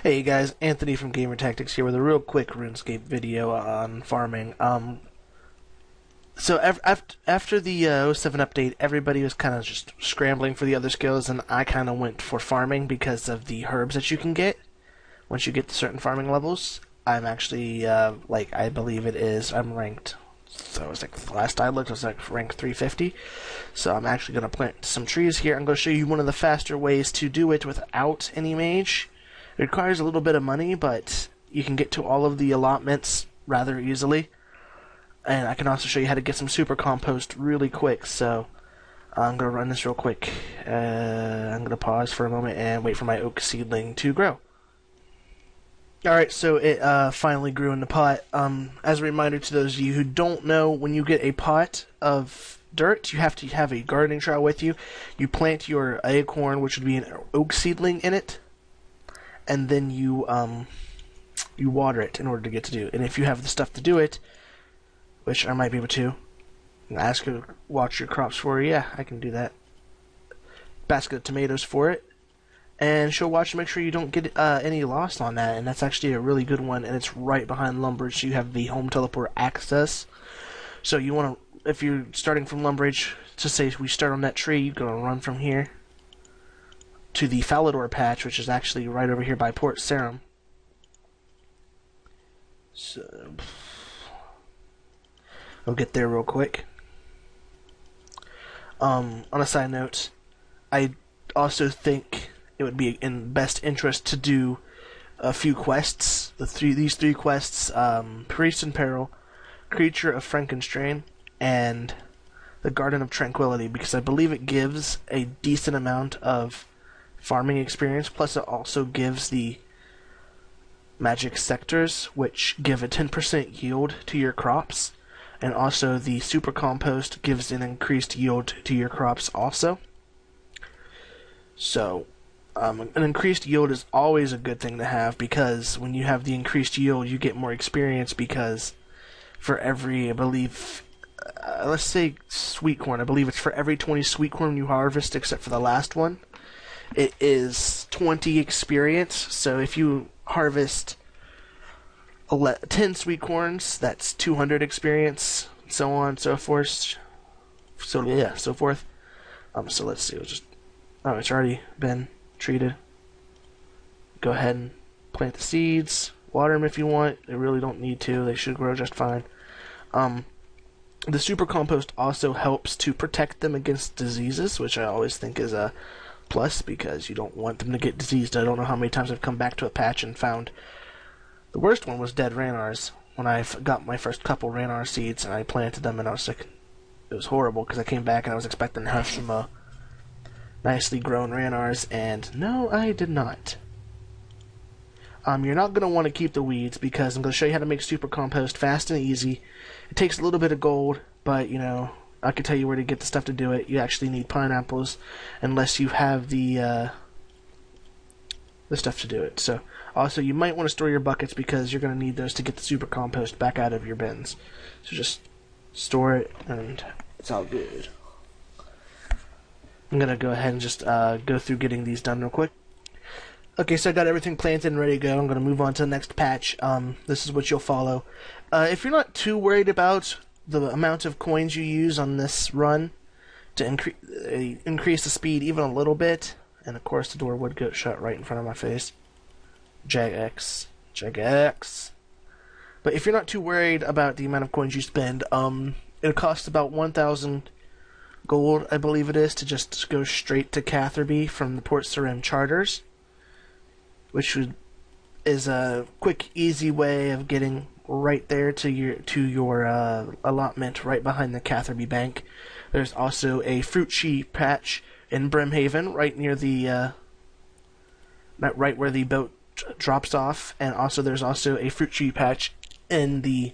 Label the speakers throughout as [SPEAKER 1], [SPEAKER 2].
[SPEAKER 1] Hey guys, Anthony from Gamer Tactics here with a real quick RuneScape video on farming. After the '07 update, everybody was kind of just scrambling for the other skills, and I kind of went for farming because of the herbs that you can get once you get to certain farming levels. I'm actually, I believe it is, I'm ranked, so it was like, the last I looked, I was like ranked 350. So I'm actually going to plant some trees here. I'm going to show you one of the faster ways to do it without any mage. It requires a little bit of money, but you can get to all of the allotments rather easily. And I can also show you how to get some super compost really quick. So I'm going to run this real quick. I'm going to pause for a moment and wait for my oak seedling to grow. Alright, so it finally grew in the pot. As a reminder to those of you who don't know, when you get a pot of dirt, you have to have a gardening trowel with you. You plant your acorn, which would be an oak seedling, in it. And then you water it in order to get to do it. And if you have the stuff to do it, which I might be able to, ask her to watch your crops for you. Yeah, I can do that. Basket of tomatoes for it. And she'll watch to make sure you don't get any lost on that. And that's actually a really good one. And it's right behind Lumbridge, so you have the home teleport access. So you want to, if you're starting from Lumbridge, to say we start on that tree, you're going to run from here to the Falador patch, which is actually right over here by Port Sarim. So I'll get there real quick. On a side note, I also think it would be in best interest to do a few quests. These three quests: Priest in Peril, Creature of Frankenstrain, and the Garden of Tranquility, because I believe it gives a decent amount of farming experience, plus it also gives the magic sectors, which give a 10% yield to your crops, and also the super compost gives an increased yield to your crops also. So an increased yield is always a good thing to have, because when you have the increased yield you get more experience, because for every, I believe, let's say sweet corn, I believe it's for every 20 sweet corn you harvest except for the last one, it is 20 experience. So if you harvest 10 sweet corns, that's 200 experience, so on and so forth. So yeah, so forth. So let's see. It's already been treated. Go ahead and plant the seeds. Water them if you want. They really don't need to. They should grow just fine. The super compost also helps to protect them against diseases, which I always think is a plus, because you don't want them to get diseased. I don't know how many times I've come back to a patch and found the worst one was dead Ranarrs. When I got my first couple Ranarr seeds and I planted them, and I was like, it was horrible, because I came back and I was expecting to have some nicely grown Ranarrs, and no, I did not. You're not going to want to keep the weeds, because I'm going to show you how to make super compost fast and easy. It takes a little bit of gold, but you know, I can tell you where to get the stuff to do it. You actually need pineapples, unless you have the stuff to do it. So, also, you might want to store your buckets, because you're going to need those to get the super compost back out of your bins. So just store it, and it's all good. I'm going to go ahead and just go through getting these done real quick. Okay, so I got everything planted and ready to go. I'm going to move on to the next patch. This is what you'll follow. If you're not too worried about the amount of coins you use on this run to increase the speed even a little bit, and of course the door would get shut right in front of my face. Jagex. But if you're not too worried about the amount of coins you spend, it costs about 1,000 gold, I believe it is, to just go straight to Catherby from the Port Sarim charters, which is a quick, easy way of getting right there to your allotment right behind the Catherby Bank. There's also a fruit tree patch in Brimhaven, right near the right where the boat drops off, and also there's also a fruit tree patch in the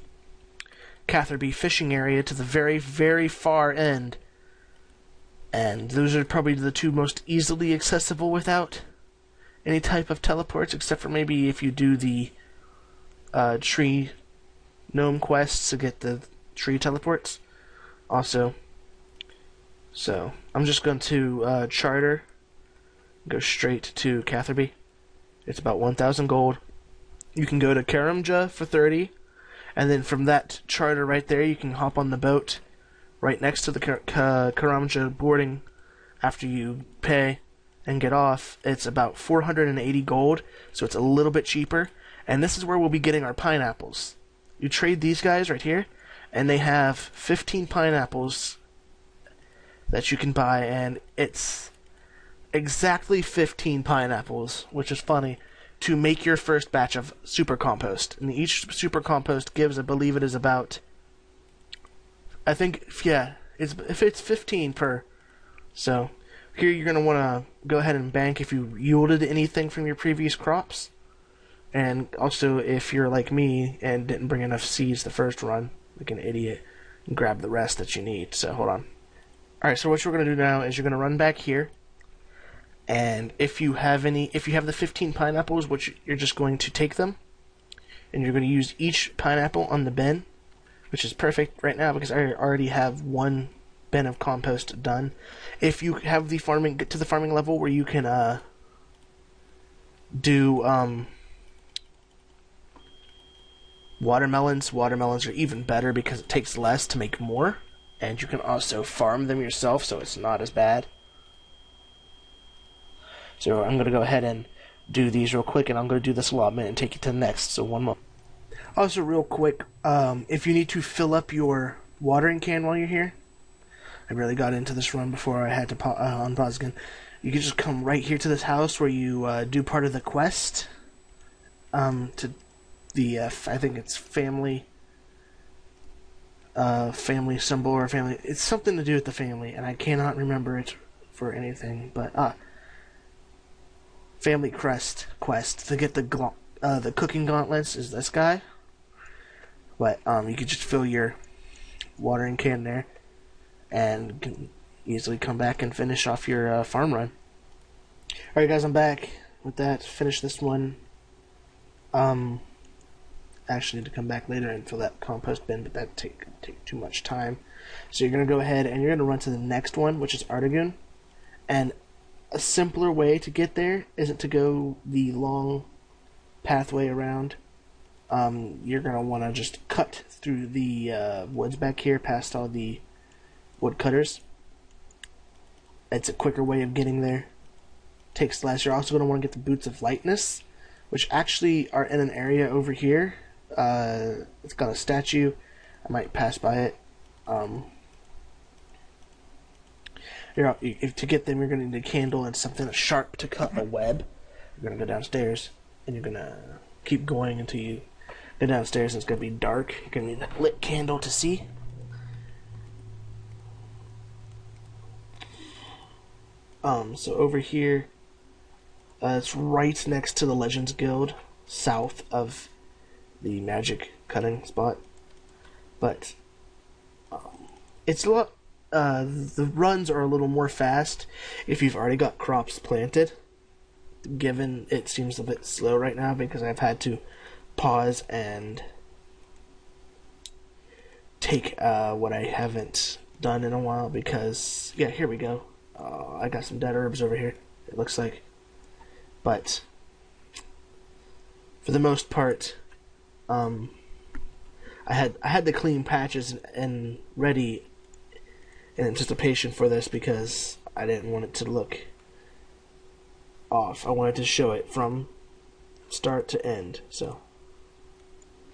[SPEAKER 1] Catherby fishing area to the very, very far end. And those are probably the two most easily accessible without any type of teleports, except for maybe if you do the tree gnome quests to get the tree teleports. Also, so I'm just going to charter, go straight to Catherby. It's about 1,000 gold. You can go to Karamja for 30, and then from that charter right there, you can hop on the boat right next to the Karamja boarding after you pay and get off. It's about 480 gold, so it's a little bit cheaper. And this is where we'll be getting our pineapples. You trade these guys right here, and they have 15 pineapples that you can buy, and it's exactly 15 pineapples, which is funny, to make your first batch of super compost. And each super compost gives, I believe it is about, I think, yeah, if it's 15 per. So here you're going to want to go ahead and bank if you yielded anything from your previous crops. And also if you're like me and didn't bring enough seeds the first run, like an idiot, and grab the rest that you need. So hold on. Alright, so what you're going to do now is you're going to run back here. And if you have the 15 pineapples, which you're just going to take them, and you're going to use each pineapple on the bin, which is perfect right now because I already have one bin of compost done. If you have the farming, get to the farming level where you can do watermelons. Watermelons are even better because it takes less to make more, and you can also farm them yourself, so it's not as bad. So I'm going to go ahead and do these real quick, and I'm going to do this allotment and take you to the next. So one more. Also, real quick, if you need to fill up your watering can while you're here, I really got into this run before I had to unpause again. You can just come right here to this house where you do part of the quest. To the I think it's family symbol or family. It's something to do with the family, and I cannot remember it for anything. But family crest quest to get the cooking gauntlets is this guy. But you can just fill your watering can there, and can easily come back and finish off your farm run. Alright guys, I'm back with that. Finish this one. Actually need to come back later and fill that compost bin, but that take too much time. So you're going to go ahead and you're going to run to the next one, which is Artigun. And a simpler way to get there isn't to go the long pathway around. You're going to want to just cut through the woods back here past all the woodcutters. It's a quicker way of getting there. Takes less. You're also going to want to get the Boots of Lightness, which actually are in an area over here. It's got a statue. I might pass by it. To get them, you're going to need a candle and something sharp to cut a web. You're going to go downstairs, and you're going to keep going until you go downstairs, and it's going to be dark. You're going to need a lit candle to see. So over here, it's right next to the Legends Guild, south of the magic cutting spot. But it's a lot. The runs are a little more fast if you've already got crops planted. Given it seems a bit slow right now because I've had to pause and take what I haven't done in a while because, yeah, here we go. I got some dead herbs over here, it looks like. But for the most part, I had the clean patches and ready in anticipation for this because I didn't want it to look off. I wanted to show it from start to end. So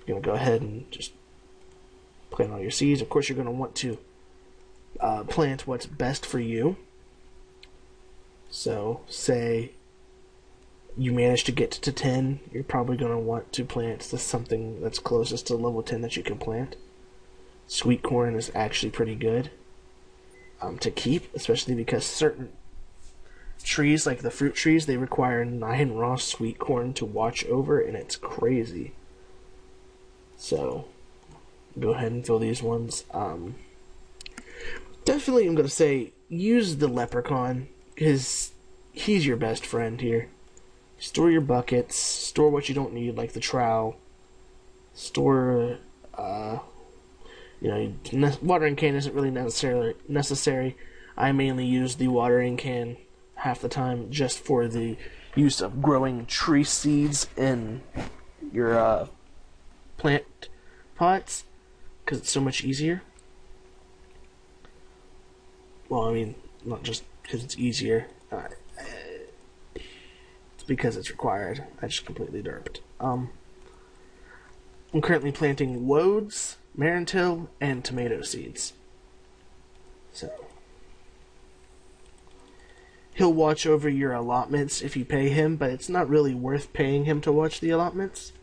[SPEAKER 1] you're gonna go ahead and just plant all your seeds. Of course, you're gonna want to plant what's best for you. So, say you manage to get to 10, you're probably going to want to plant something that's closest to level 10 that you can plant. Sweet corn is actually pretty good to keep, especially because certain trees, like the fruit trees, they require 9 raw sweet corn to watch over, and it's crazy. So, go ahead and fill these ones. Definitely, I'm going to say, use the leprechaun, because he's your best friend here. Store your buckets, store what you don't need, like the trowel. Store, watering can isn't really necessary. I mainly use the watering can half the time just for the use of growing tree seeds in your plant pots, because it's so much easier. Well, I mean, not just because it's easier. It's because it's required. I just completely derped. I'm currently planting woads, marintil, and tomato seeds. So he'll watch over your allotments if you pay him, but it's not really worth paying him to watch the allotments,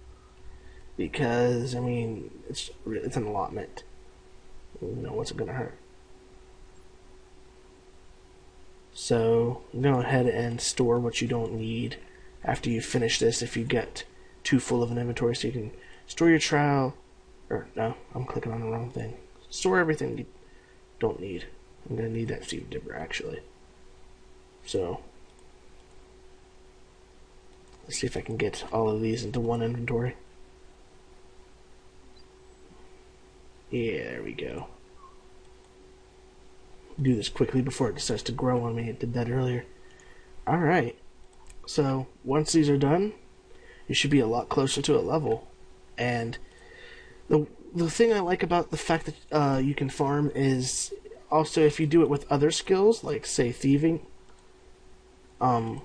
[SPEAKER 1] because I mean it's an allotment. You know, what's it gonna hurt? So go ahead and store what you don't need after you finish this. If you get too full of an inventory, so you can store your trowel. Or no, I'm clicking on the wrong thing. Store everything you don't need. I'm gonna need that seed dipper actually. So let's see if I can get all of these into one inventory. Yeah, there we go. Do this quickly before it decides to grow on me. It did that earlier. Alright, so once these are done, you should be a lot closer to a level. And the thing I like about the fact that you can farm is also if you do it with other skills, like say thieving, you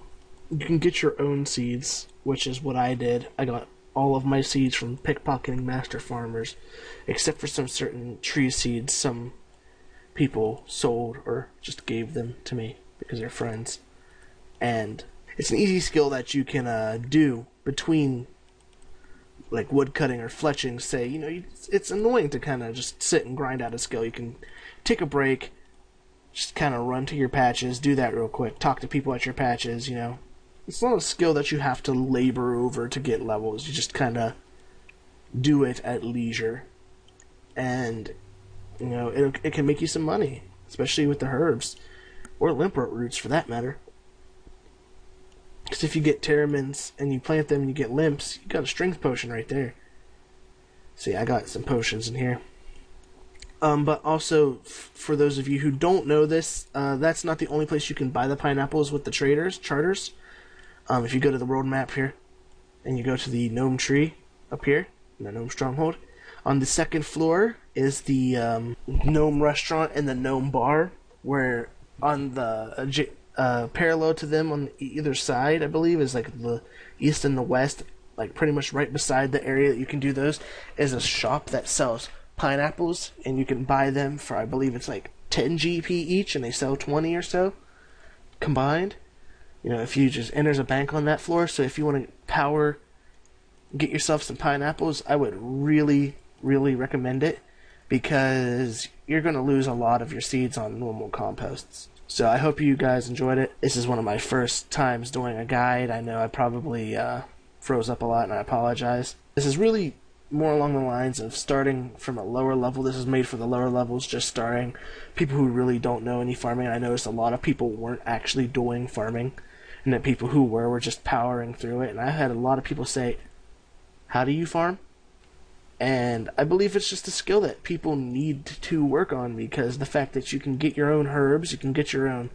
[SPEAKER 1] can get your own seeds, which is what I did. I got all of my seeds from pickpocketing master farmers, except for some certain tree seeds some people sold or just gave them to me because they're friends. And it's an easy skill that you can do between like wood cutting or fletching. Say, you know, it's annoying to kind of just sit and grind out a skill. You can take a break, just kind of run to your patches, do that real quick, talk to people at your patches. You know, it's not a skill that you have to labor over to get levels. You just kind of do it at leisure, and you know, it can make you some money, especially with the herbs, or limprot roots for that matter. Because if you get terramins and you plant them and you get limps, you got a strength potion right there. See, I got some potions in here. But also, for those of you who don't know this, that's not the only place you can buy the pineapples with the charters. If you go to the world map here, and you go to the gnome tree up here, in the gnome stronghold, on the second floor is the gnome restaurant and the gnome bar, where on the parallel to them on either side, I believe, is like the east and the west, like pretty much right beside the area that you can do those, is a shop that sells pineapples, and you can buy them for, I believe it's like 10 GP each, and they sell 20 or so combined. You know, if you just, and there's a bank on that floor, so if you want to get yourself some pineapples, I would really recommend it, because you're going to lose a lot of your seeds on normal composts. So I hope you guys enjoyed it. This is one of my first times doing a guide. I know I probably froze up a lot, and I apologize. This is really more along the lines of starting from a lower level. This is made for the lower levels, just starting people who really don't know any farming. I noticed a lot of people weren't actually doing farming, and that people who were just powering through it. And I had a lot of people say, how do you farm? And I believe it's just a skill that people need to work on, because the fact that you can get your own herbs, you can get your own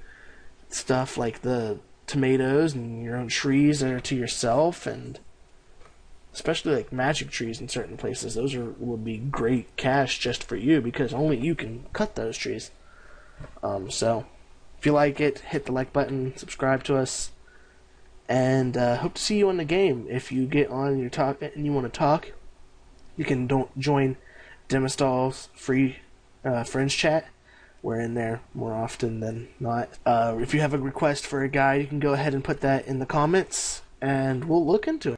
[SPEAKER 1] stuff like the tomatoes and your own trees that are to yourself, and especially like magic trees in certain places, those would be great cash just for you, because only you can cut those trees. So if you like it, hit the like button, subscribe to us, and hope to see you in the game. If you get on your talk and you want to talk, you can join Demistall's free friends chat. We're in there more often than not. If you have a request for a guide, you can go ahead and put that in the comments, and we'll look into it.